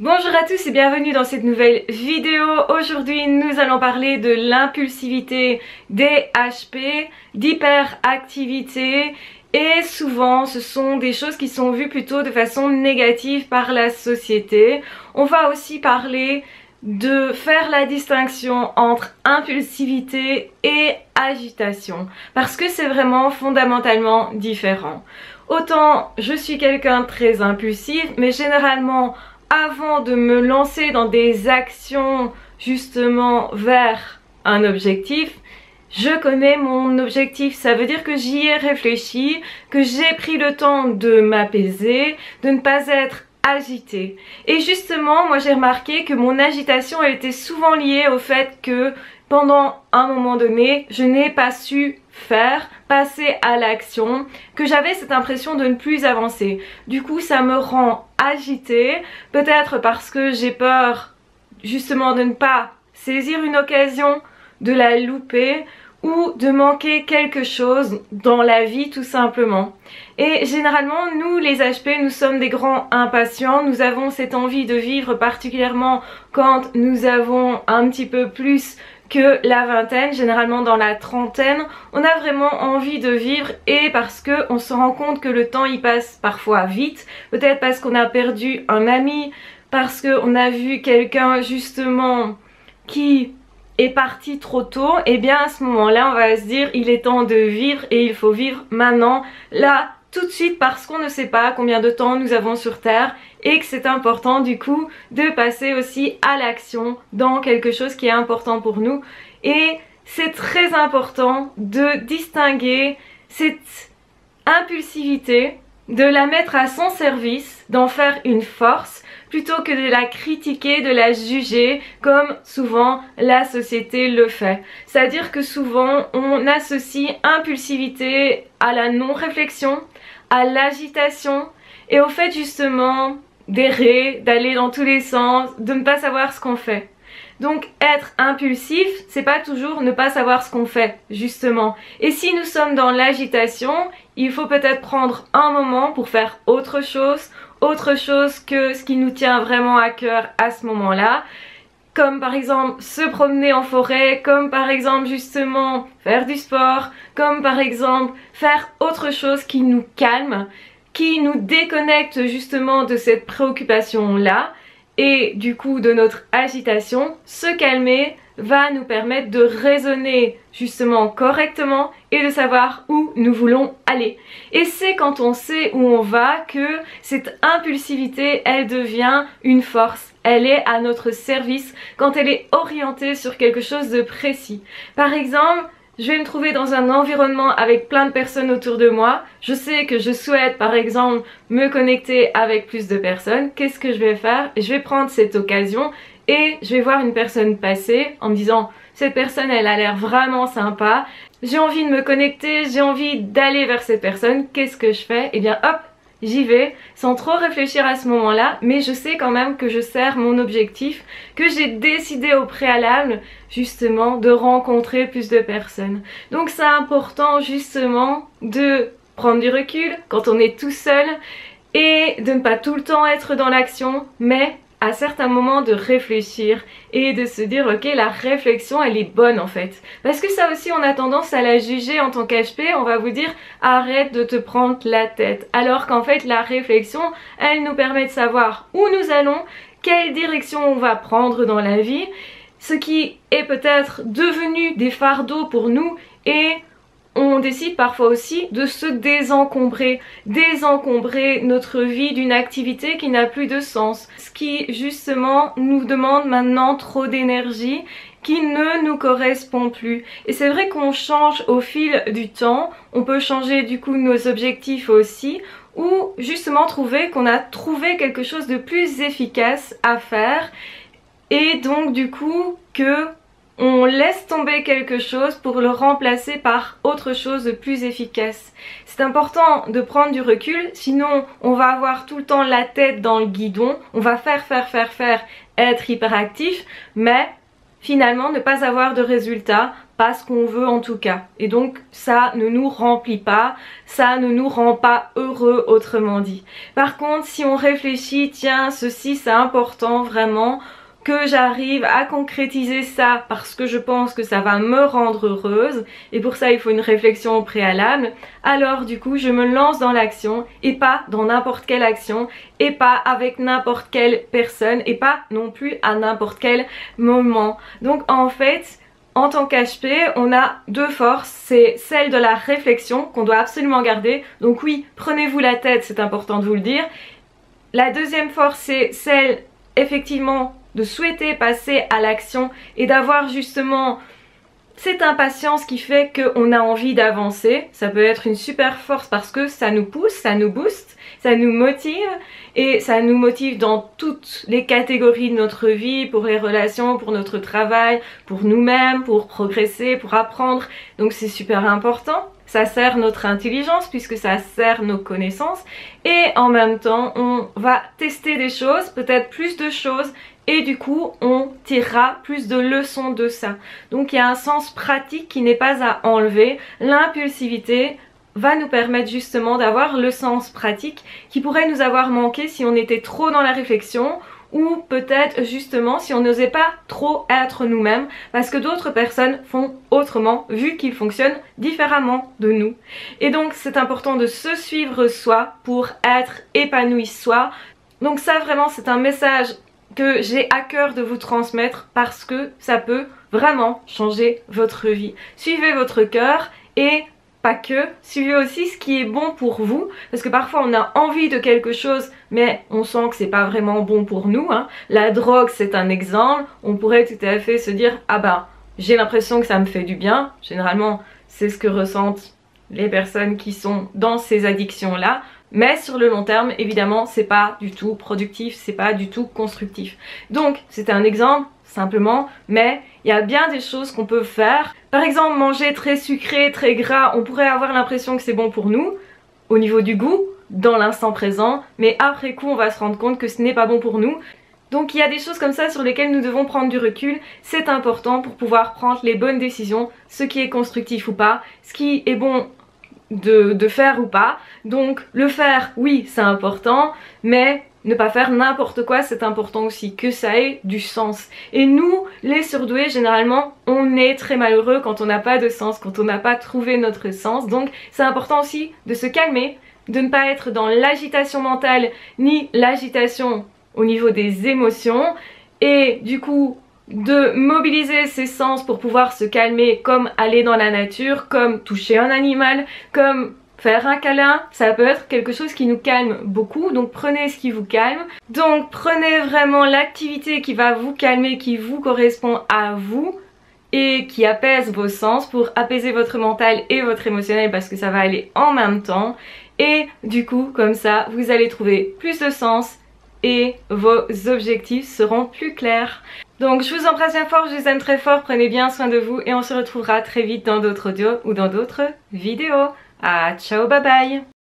Bonjour à tous et bienvenue dans cette nouvelle vidéo. Aujourd'hui nous allons parler de l'impulsivité, des HP, d'hyperactivité et souvent ce sont des choses qui sont vues plutôt de façon négative par la société. On va aussi parler de faire la distinction entre impulsivité et agitation parce que c'est vraiment fondamentalement différent. Autant je suis quelqu'un de très impulsif, mais généralement avant de me lancer dans des actions justement vers un objectif, je connais mon objectif. Ça veut dire que j'y ai réfléchi, que j'ai pris le temps de m'apaiser, de ne pas être agitée. Et justement, moi j'ai remarqué que mon agitation elle était souvent liée au fait que pendant un moment donné, je n'ai pas su passer à l'action, que j'avais cette impression de ne plus avancer. Du coup, ça me rend agitée, peut-être parce que j'ai peur justement de ne pas saisir une occasion, de la louper ou de manquer quelque chose dans la vie tout simplement. Et généralement, nous les HP, nous sommes des grands impatients, nous avons cette envie de vivre particulièrement quand nous avons un petit peu plus que la vingtaine, généralement dans la trentaine, on a vraiment envie de vivre et parce que on se rend compte que le temps il passe parfois vite, peut-être parce qu'on a perdu un ami, parce qu'on a vu quelqu'un justement qui est parti trop tôt, et bien à ce moment-là on va se dire il est temps de vivre et il faut vivre maintenant, là, tout de suite parce qu'on ne sait pas combien de temps nous avons sur Terre et que c'est important du coup de passer aussi à l'action dans quelque chose qui est important pour nous. Et c'est très important de distinguer cette impulsivité, de la mettre à son service, d'en faire une force plutôt que de la critiquer, de la juger comme souvent la société le fait. C'est-à-dire que souvent on associe impulsivité à la non-réflexion, à l'agitation et au fait justement d'errer, d'aller dans tous les sens, de ne pas savoir ce qu'on fait. Donc être impulsif, c'est pas toujours ne pas savoir ce qu'on fait, justement. Et si nous sommes dans l'agitation, il faut peut-être prendre un moment pour faire autre chose que ce qui nous tient vraiment à cœur à ce moment-là. Comme par exemple se promener en forêt, comme par exemple justement faire du sport, comme par exemple faire autre chose qui nous calme, qui nous déconnecte justement de cette préoccupation-là et du coup de notre agitation. Se calmer va nous permettre de raisonner justement correctement et de savoir où nous voulons aller. Et c'est quand on sait où on va que cette impulsivité, elle devient une force. Elle est à notre service quand elle est orientée sur quelque chose de précis. Par exemple, je vais me trouver dans un environnement avec plein de personnes autour de moi. Je sais que je souhaite par exemple me connecter avec plus de personnes. Qu'est-ce que je vais faire? Je vais prendre cette occasion et je vais voir une personne passer en me disant cette personne elle a l'air vraiment sympa. J'ai envie de me connecter, j'ai envie d'aller vers cette personne. Qu'est-ce que je fais? Eh bien hop, j'y vais sans trop réfléchir à ce moment-là, mais je sais quand même que je sers mon objectif, que j'ai décidé au préalable justement de rencontrer plus de personnes. Donc c'est important justement de prendre du recul quand on est tout seul et de ne pas tout le temps être dans l'action, mais à certains moments de réfléchir et de se dire ok, la réflexion elle est bonne en fait, parce que ça aussi on a tendance à la juger en tant qu'HP. On va vous dire arrête de te prendre la tête, alors qu'en fait la réflexion elle nous permet de savoir où nous allons, quelle direction on va prendre dans la vie, ce qui est peut-être devenu des fardeaux pour nous, et on décide parfois aussi de se désencombrer notre vie d'une activité qui n'a plus de sens, ce qui justement nous demande maintenant trop d'énergie qui ne nous correspond plus. Et c'est vrai qu'on change au fil du temps, on peut changer du coup nos objectifs aussi, ou justement trouver qu'on a trouvé quelque chose de plus efficace à faire et donc du coup que on laisse tomber quelque chose pour le remplacer par autre chose de plus efficace. C'est important de prendre du recul, sinon on va avoir tout le temps la tête dans le guidon, on va faire, être hyperactif, mais finalement ne pas avoir de résultat pas ce qu'on veut en tout cas. Et donc ça ne nous remplit pas, ça ne nous rend pas heureux autrement dit. Par contre, si on réfléchit, tiens, ceci c'est important vraiment que j'arrive à concrétiser ça parce que je pense que ça va me rendre heureuse et pour ça il faut une réflexion au préalable, alors du coup je me lance dans l'action et pas dans n'importe quelle action et pas avec n'importe quelle personne et pas non plus à n'importe quel moment. Donc en fait, en tant qu'HP, on a deux forces, c'est celle de la réflexion qu'on doit absolument garder, donc oui, prenez-vous la tête, c'est important de vous le dire. La deuxième force c'est celle effectivement de souhaiter passer à l'action et d'avoir justement cette impatience qui fait qu'on a envie d'avancer. Ça peut être une super force parce que ça nous pousse, ça nous booste, ça nous motive et ça nous motive dans toutes les catégories de notre vie, pour les relations, pour notre travail, pour nous-mêmes, pour progresser, pour apprendre. Donc c'est super important. Ça sert notre intelligence puisque ça sert nos connaissances et en même temps on va tester des choses, peut-être plus de choses et du coup on tirera plus de leçons de ça. Donc il y a un sens pratique qui n'est pas à enlever. L'impulsivité va nous permettre justement d'avoir le sens pratique qui pourrait nous avoir manqué si on était trop dans la réflexion ou peut-être justement si on n'osait pas trop être nous-mêmes parce que d'autres personnes font autrement vu qu'ils fonctionnent différemment de nous. Et donc c'est important de se suivre soi pour être épanoui soi. Donc ça vraiment c'est un message que j'ai à cœur de vous transmettre parce que ça peut vraiment changer votre vie. Suivez votre cœur et pas que, suivez aussi ce qui est bon pour vous parce que parfois on a envie de quelque chose mais on sent que c'est pas vraiment bon pour nous, hein. La drogue c'est un exemple, on pourrait tout à fait se dire ah ben j'ai l'impression que ça me fait du bien, généralement c'est ce que ressentent les personnes qui sont dans ces addictions là. Mais sur le long terme, évidemment, c'est pas du tout productif, c'est pas du tout constructif. Donc, c'était un exemple, simplement, mais il y a bien des choses qu'on peut faire. Par exemple, manger très sucré, très gras, on pourrait avoir l'impression que c'est bon pour nous, au niveau du goût, dans l'instant présent, mais après coup, on va se rendre compte que ce n'est pas bon pour nous. Donc il y a des choses comme ça sur lesquelles nous devons prendre du recul, c'est important pour pouvoir prendre les bonnes décisions, ce qui est constructif ou pas, ce qui est bon de faire ou pas. Donc le faire, oui c'est important, mais ne pas faire n'importe quoi c'est important aussi, que ça ait du sens. Et nous les surdoués généralement on est très malheureux quand on n'a pas de sens, quand on n'a pas trouvé notre sens. Donc c'est important aussi de se calmer, de ne pas être dans l'agitation mentale ni l'agitation au niveau des émotions et du coup de mobiliser ses sens pour pouvoir se calmer, comme aller dans la nature, comme toucher un animal, comme faire un câlin. Ça peut être quelque chose qui nous calme beaucoup, donc prenez ce qui vous calme. Donc prenez vraiment l'activité qui va vous calmer, qui vous correspond à vous et qui apaise vos sens pour apaiser votre mental et votre émotionnel parce que ça va aller en même temps. Et du coup, comme ça, vous allez trouver plus de sens et vos objectifs seront plus clairs. Donc je vous embrasse bien fort, je vous aime très fort, prenez bien soin de vous et on se retrouvera très vite dans d'autres audios ou dans d'autres vidéos. Ah, ciao, bye bye!